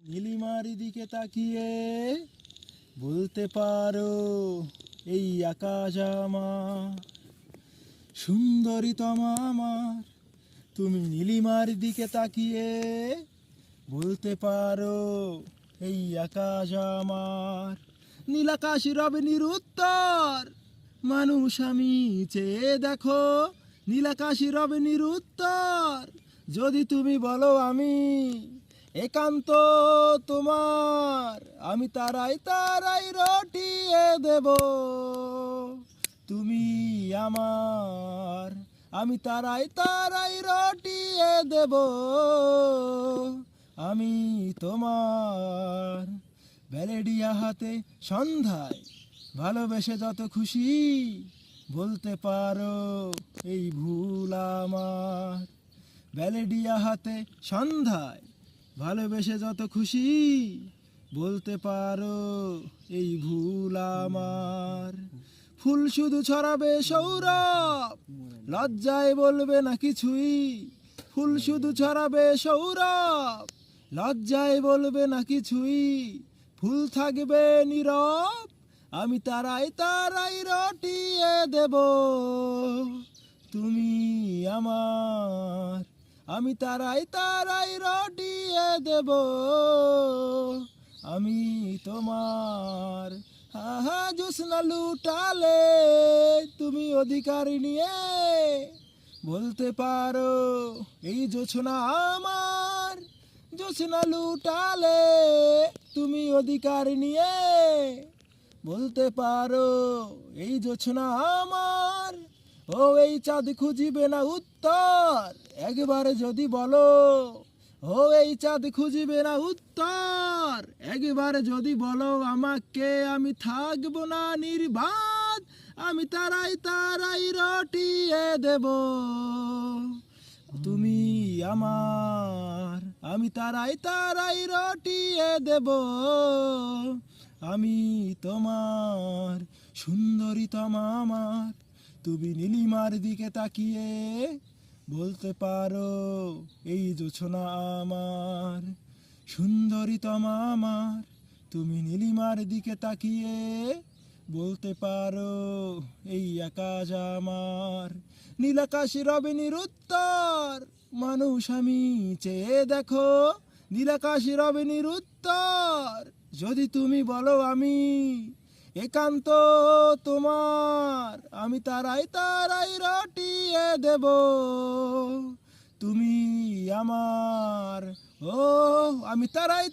নীলিমার দিকে তাকিয়ে বলতে পারো এই আকাশ আমার, সুন্দরী তমা আমার। তুমি নীলিমার দিকে তাকিয়ে বলতে পারো এই আকাশ আমার। নীলাকাশ রবে নিরুত্তর, মানুষ আমি চেয়ে দেখো। নীলাকাশী রবে নিরুত্তর, যদি তুমি বলো আমি একান্ত তোমার, আমি তারাই তারাই রটিয়ে দেব। তুমি আমার, আমি তারাই তারাই রটিয়ে দেব। আমি তোমার। ব্যালেডিয়া হাতে সন্ধ্যায় ভালোবেসে যত খুশি বলতে পারো এই ভুল আমার। ব্যালেডিয়া হাতে সন্ধ্যায় ভালোবেসে যত খুশি বলতে পারো এই ভুল আমার। ফুল শুধু ছড়াবে সৌরভ, লজ্জায় বলবে না কিছুই। ফুল শুধু ছড়াবে সৌরভ, লজ্জায় বলবে না কিছুই। ফুল থাকবে নীরব, আমি তারাই তারাই রটিয়ে দেব। তুমি আমার, আমি তারাই তারাই রটিয়ে দেব। আমি তোমার। হা জোছনা লুটালে তুমি অধিকার নিয়ে বলতে পারো এই জোছনা আমার। জোছনা লুটালে তুমি অধিকার নিয়ে বলতে পারো এই জোছনা আমার। ও এই চাঁদ খুঁজিবে না উত্তর, একবারে যদি বলো। ও এই চাঁদ খুঁজিবে না উত্তর, একবারে যদি বলো আমাকে, আমি থাকবো না নির্বাদ, আমি তারাই তারাই রটিয়ে দেব। তুমি আমার, আমি তারাই তারাই রটিয়ে দেব। আমি তোমার, সুন্দরী তমা আমার। তুমি নীলিমার দিকে তাকিয়ে বলতে পারো এই জোছনা আমার। সুন্দরী তমা আমার, তুমি নীলিমার দিকে তাকিয়ে বলতে পারো এই আকাশ আমার। নীলাকাশী রবে নিরুত্তর, মানুষ আমি চেয়ে দেখো। নীলাকাশী রবে নিরুত্তর, যদি তুমি বলো আমি একান্ত তোমার, আমি তারাই তারাই রটিয়ে দেব। তুমি আমার। ও আমি তারাই